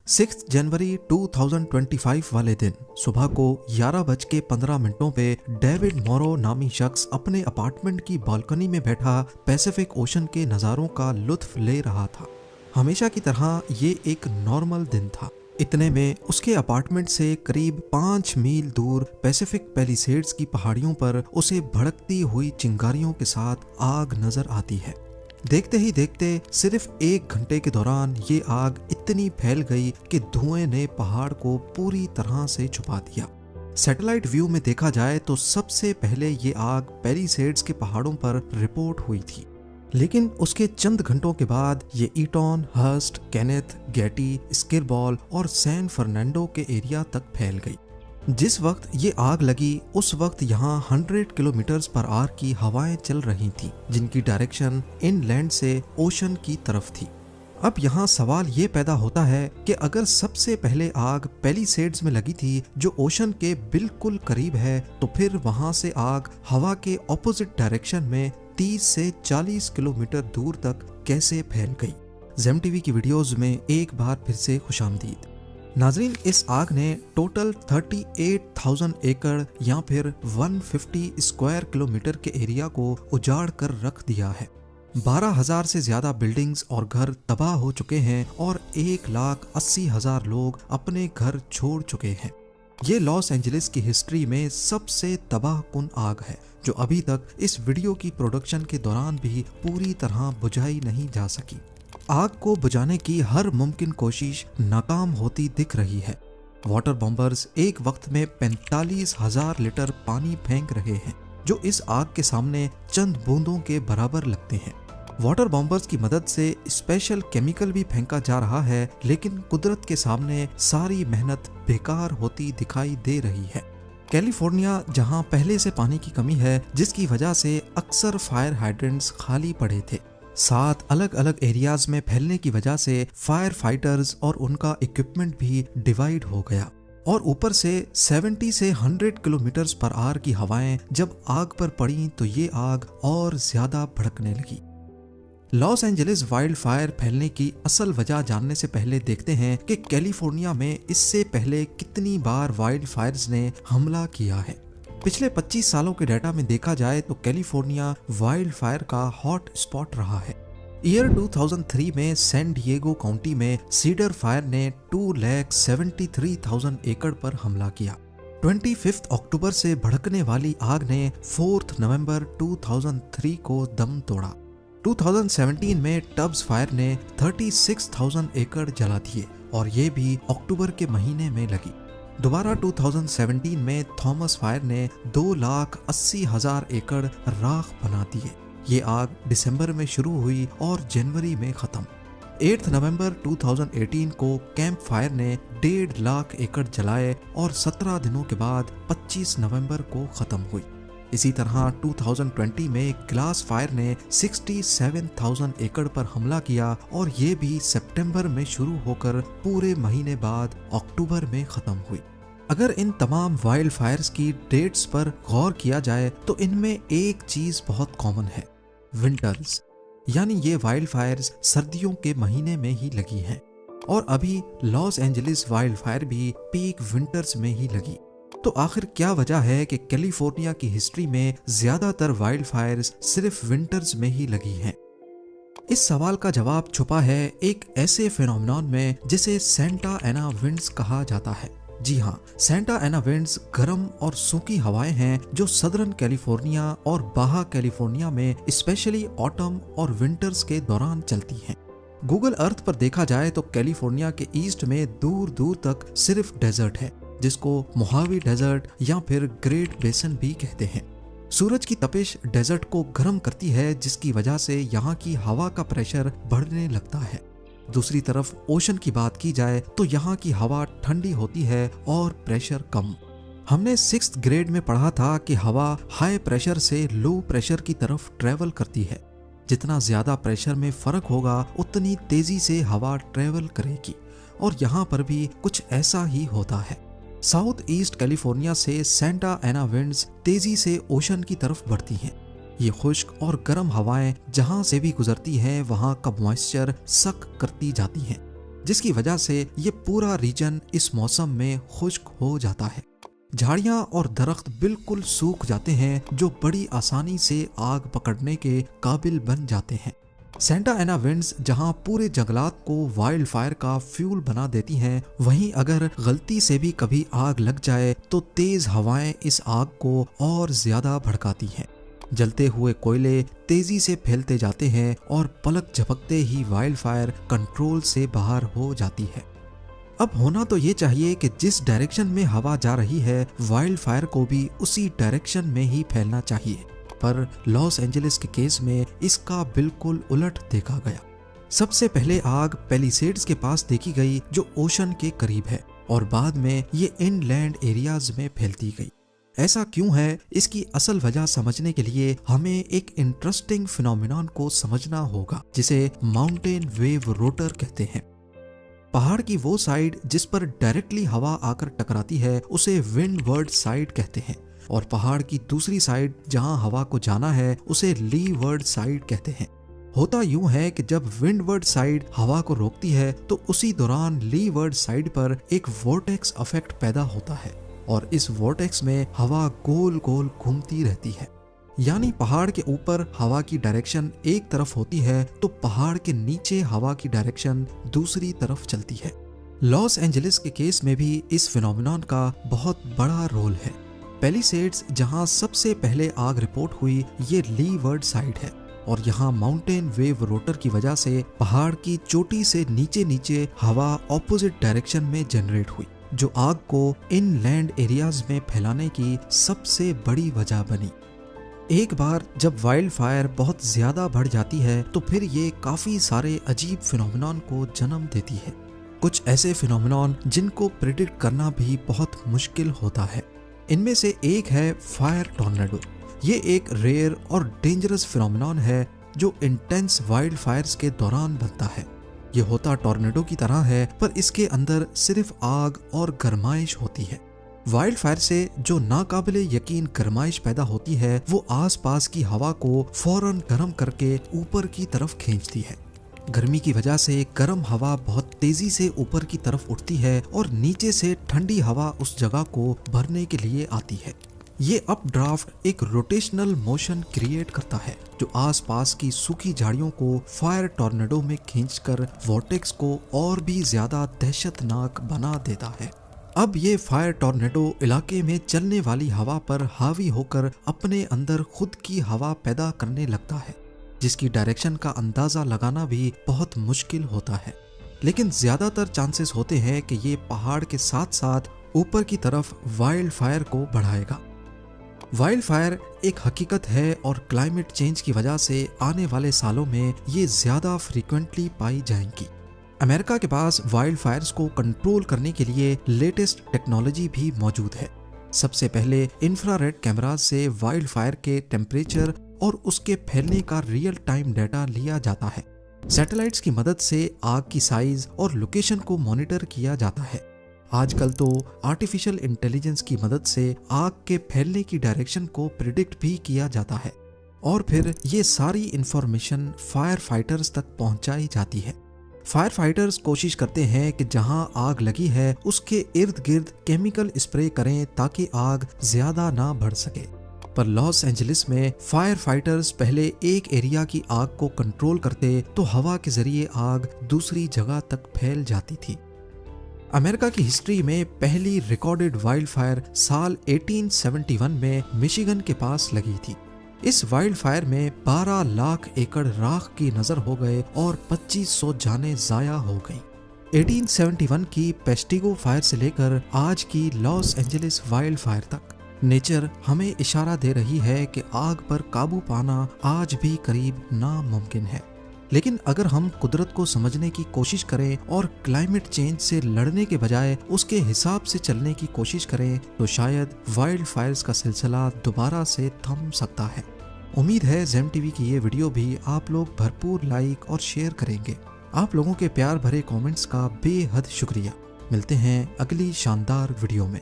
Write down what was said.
6 जनवरी 2025 वाले दिन सुबह को 11:15 पे डेविड मोरो नामी शख्स अपने अपार्टमेंट की बालकनी में बैठा पैसिफिक ओशन के नज़ारों का लुत्फ ले रहा था। हमेशा की तरह ये एक नॉर्मल दिन था। इतने में उसके अपार्टमेंट से करीब 5 मील दूर पैसिफिक पैलिसेड्स की पहाड़ियों पर उसे भड़कती हुई चिंगारियों के साथ आग नजर आती है। देखते ही देखते सिर्फ 1 घंटे के दौरान ये आग इतनी फैल गई कि धुएं ने पहाड़ को पूरी तरह से छुपा दिया। सैटेलाइट व्यू में देखा जाए तो सबसे पहले ये आग पैलिसेड्स के पहाड़ों पर रिपोर्ट हुई थी, लेकिन उसके चंद घंटों के बाद ये ईटॉन, हर्स्ट, केनेथ, गेटी, स्किरबॉल और सैन फर्नांडो के एरिया तक फैल गई। जिस वक्त ये आग लगी उस वक्त यहाँ 100 किलोमीटर्स पर आवर की हवाएं चल रही थी, जिनकी डायरेक्शन इनलैंड से ओशन की तरफ थी। अब यहाँ सवाल ये पैदा होता है कि अगर सबसे पहले आग पैलिसेड्स में लगी थी जो ओशन के बिल्कुल करीब है, तो फिर वहां से आग हवा के ऑपोजिट डायरेक्शन में 30 से 40 किलोमीटर दूर तक कैसे फैल गई। जेम टीवी की वीडियोस में एक बार फिर से खुशामदीद। नाजरीन, इस आग ने टोटल 38,000 एकड़ या फिर 150 स्क्वायर किलोमीटर के एरिया को उजाड़ कर रख दिया है। 12,000 से ज्यादा बिल्डिंग्स और घर तबाह हो चुके हैं और 1,80,000 लोग अपने घर छोड़ चुके हैं। ये लॉस एंजलिस की हिस्ट्री में सबसे तबाहकुन आग है, जो अभी तक इस वीडियो की प्रोडक्शन के दौरान भी पूरी तरह बुझाई नहीं जा सकी। आग को बुझाने की हर मुमकिन कोशिश नाकाम होती दिख रही है। वाटर बॉम्बर्स एक वक्त में 45,000 लीटर पानी फेंक रहे हैं, जो इस आग के सामने चंद बूंदों के बराबर लगते हैं। वाटर बॉम्बर्स की मदद से स्पेशल केमिकल भी फेंका जा रहा है, लेकिन कुदरत के सामने सारी मेहनत बेकार होती दिखाई दे रही है। कैलिफोर्निया, जहां पहले से पानी की कमी है, जिसकी वजह से अक्सर फायर हाइड्रेंट्स खाली पड़े थे, 7 अलग अलग एरियाज में फैलने की वजह से फायर फाइटर्स और उनका इक्विपमेंट भी डिवाइड हो गया। और ऊपर से 70 से 100 किलोमीटर पर आवर की हवाएं जब आग पर पड़ी तो ये आग और ज्यादा भड़कने लगी। लॉस एंजलिस वाइल्ड फायर फैलने की असल वजह जानने से पहले देखते हैं कि कैलिफोर्निया में इससे पहले कितनी बार वाइल्ड फायर्स ने हमला किया है। पिछले 25 सालों के डाटा में देखा जाए तो कैलिफोर्निया वाइल्ड फायर का हॉट स्पॉट रहा है। ईयर 2003 में सैन डिएगो काउंटी में सीडर फायर ने 2,73,000 एकड़ पर हमला किया। 25 अक्टूबर से भड़कने वाली आग ने 4 नवंबर 2003 को दम तोड़ा। 2017 में टब्स फायर ने 36,000 एकड़ जला दिए और ये भी अक्टूबर के महीने में लगी। दोबारा 2017 में थॉमस फायर ने 2,80,000 एकड़ राख बना दिए। ये आग दिसंबर में शुरू हुई और जनवरी में खत्म। 8 नवंबर 2018 को कैंप फायर ने 1.5 लाख एकड़ जलाए और 17 दिनों के बाद 25 नवंबर को खत्म हुई। इसी तरह 2020 में ग्लास फायर ने 67,000 एकड़ पर हमला किया और ये भी सितंबर में शुरू होकर पूरे महीने बाद अक्टूबर में खत्म हुई। अगर इन तमाम वाइल्ड फायर्स की डेट्स पर गौर किया जाए तो इनमें एक चीज बहुत कॉमन है, विंटर्स। यानी ये वाइल्ड फायर्स सर्दियों के महीने में ही लगी हैं और अभी लॉस एंजलिस वाइल्ड फायर भी पीक विंटर्स में ही लगी। तो आखिर क्या वजह है कि कैलिफोर्निया की हिस्ट्री में ज्यादातर वाइल्ड फायर्स सिर्फ विंटर्स में ही लगी हैं? इस सवाल का जवाब छुपा है एक ऐसे फिनोमेनन में जिसे सेंटा एना विंड्स कहा जाता है। जी हाँ, सेंटा एना विंड्स गर्म और सूखी हवाएं हैं जो सदर्न कैलिफोर्निया और बाहा कैलिफोर्निया में स्पेशली ऑटम और विंटर्स के दौरान चलती हैं। गूगल अर्थ पर देखा जाए तो कैलिफोर्निया के ईस्ट में दूर दूर तक सिर्फ डेजर्ट है, जिसको मोहावी डेजर्ट या फिर ग्रेट बेसन भी कहते हैं। सूरज की तपिश डेजर्ट को गर्म करती है, जिसकी वजह से यहाँ की हवा का प्रेशर बढ़ने लगता है। दूसरी तरफ ओशन की बात की जाए तो यहाँ की हवा ठंडी होती है और प्रेशर कम। हमने 6th ग्रेड में पढ़ा था कि हवा हाई प्रेशर से लो प्रेशर की तरफ ट्रेवल करती है। जितना ज्यादा प्रेशर में फर्क होगा उतनी तेजी से हवा ट्रेवल करेगी और यहाँ पर भी कुछ ऐसा ही होता है। साउथ ईस्ट कैलिफोर्निया से सेंटा एना विंड्स तेजी से ओशन की तरफ बढ़ती हैं। ये खुश्क और गर्म हवाएं जहां से भी गुजरती हैं वहां का मॉइस्चर सक करती जाती हैं। जिसकी वजह से ये पूरा रीजन इस मौसम में खुश्क हो जाता है। झाड़ियां और दरख्त बिल्कुल सूख जाते हैं, जो बड़ी आसानी से आग पकड़ने के काबिल बन जाते हैं। सेंटा एना विंड्स जहां पूरे जंगलात को वाइल्ड फायर का फ्यूल बना देती हैं, वहीं अगर गलती से भी कभी आग लग जाए तो तेज हवाएं इस आग को और ज्यादा भड़काती हैं। जलते हुए कोयले तेजी से फैलते जाते हैं और पलक झपकते ही वाइल्ड फायर कंट्रोल से बाहर हो जाती है। अब होना तो ये चाहिए कि जिस डायरेक्शन में हवा जा रही है, वाइल्ड फायर को भी उसी डायरेक्शन में ही फैलना चाहिए, पर लॉस एंजलिस के केस में इसका बिल्कुल उलट देखा गया। सबसे पहले आग पैलिसेड्स के पास देखी गई, जो ओशन के करीब है, और बाद में ये इनलैंड एरियाज में फैलती गई। ऐसा क्यों है, इसकी असल वजह समझने के लिए हमें एक इंटरेस्टिंग फिनोमिनन को समझना होगा, जिसे माउंटेन वेव रोटर कहते हैं। पहाड़ की वो साइड जिस पर डायरेक्टली हवा आकर टकराती है, उसे विंडवर्ड साइड कहते हैं, और पहाड़ की दूसरी साइड जहां हवा को जाना है, उसे लीवर्ड साइड कहते हैं। होता यूं है कि जब विंडवर्ड साइड हवा को रोकती है, तो उसी दौरान लीवर्ड साइड पर एक वोर्टेक्स इफेक्ट पैदा होता है, और इस वोर्टेक्स में हवा गोल गोल घूमती रहती है। यानी पहाड़ के ऊपर हवा की डायरेक्शन एक तरफ होती है, तो पहाड़ के नीचे हवा की डायरेक्शन दूसरी तरफ चलती है। लॉस एंजलिस के केस में भी इस फिनोमिनन का बहुत बड़ा रोल है। पैलिसेड्स जहां सबसे पहले आग रिपोर्ट हुई, ये लीवर्ड साइड है, और यहाँ माउंटेन वेव रोटर की वजह से पहाड़ की चोटी से नीचे नीचे हवा ऑपोजिट डायरेक्शन में जनरेट हुई, जो आग को इनलैंड एरियाज में फैलाने की सबसे बड़ी वजह बनी। एक बार जब वाइल्ड फायर बहुत ज्यादा बढ़ जाती है, तो फिर ये काफी सारे अजीब फिनोमिनन को जन्म देती है। कुछ ऐसे फिनोमिनन जिनको प्रिडिक्ट करना भी बहुत मुश्किल होता है। इनमें से एक है फायर टॉर्नेडो। ये एक रेयर और डेंजरस फिनोमिनन है जो इंटेंस वाइल्ड फायर्स के दौरान बनता है। ये होता टॉर्नेडो की तरह है, पर इसके अंदर सिर्फ आग और गर्माइश होती है। वाइल्ड फायर से जो नाकाबिले यकीन गर्माइश पैदा होती है, वो आसपास की हवा को फौरन गर्म करके ऊपर की तरफ खींचती है। गर्मी की वजह से गर्म हवा बहुत तेजी से ऊपर की तरफ उठती है, और नीचे से ठंडी हवा उस जगह को भरने के लिए आती है। ये अपड्राफ्ट एक रोटेशनल मोशन क्रिएट करता है, जो आसपास की सूखी झाड़ियों को फायर टॉर्नेडो में खींचकर वोर्टेक्स को और भी ज्यादा दहशतनाक बना देता है। अब ये फायर टॉर्नेडो इलाके में चलने वाली हवा पर हावी होकर अपने अंदर खुद की हवा पैदा करने लगता है, जिसकी डायरेक्शन का अंदाजा लगाना भी बहुत मुश्किल होता है। लेकिन ज्यादातर चांसेस होते हैं कि ये पहाड़ के साथ साथ ऊपर की तरफ वाइल्ड फायर को बढ़ाएगा। वाइल्ड फायर एक हकीकत है, और क्लाइमेट चेंज की वजह से आने वाले सालों में ये ज्यादा फ्रीक्वेंटली पाई जाएंगी। अमेरिका के पास वाइल्ड फायर्स को कंट्रोल करने के लिए लेटेस्ट टेक्नोलॉजी भी मौजूद है। सबसे पहले इंफ्रारेड कैमरास से वाइल्ड फायर के टेम्परेचर और उसके फैलने का रियल टाइम डाटा लिया जाता है। सैटेलाइट्स की मदद से आग की साइज और लोकेशन को मॉनिटर किया जाता है। आजकल तो आर्टिफिशियल इंटेलिजेंस की मदद से आग के फैलने की डायरेक्शन को प्रिडिक्ट भी किया जाता है, और फिर ये सारी इंफॉर्मेशन फायर फाइटर्स तक पहुंचाई जाती है। फायर फाइटर्स कोशिश करते हैं कि जहां आग लगी है उसके इर्द गिर्द केमिकल स्प्रे करें, ताकि आग ज्यादा ना बढ़ सके। पर लॉस एंजलिस में फायर फाइटर्स पहले एक एरिया की आग को कंट्रोल करते, तो हवा के जरिए आग दूसरी जगह तक फैल जाती थी। अमेरिका की हिस्ट्री में पहली रिकॉर्डेड वाइल्ड फायर साल 1871 में मिशिगन के पास लगी थी। इस वाइल्ड फायर में 12 लाख एकड़ राख की नजर हो गए और 2500 जानें जाया हो गईं। 1871 की पेस्टिगो फायर से लेकर आज की लॉस एंजलिस वाइल्ड फायर तक नेचर हमें इशारा दे रही है कि आग पर काबू पाना आज भी करीब नामुमकिन है। लेकिन अगर हम कुदरत को समझने की कोशिश करें और क्लाइमेट चेंज से लड़ने के बजाय उसके हिसाब से चलने की कोशिश करें, तो शायद वाइल्ड फायर्स का सिलसिला दोबारा से थम सकता है। उम्मीद है ज़ेम टीवी की ये वीडियो भी आप लोग भरपूर लाइक और शेयर करेंगे। आप लोगों के प्यार भरे कमेंट्स का बेहद शुक्रिया। मिलते हैं अगली शानदार वीडियो में।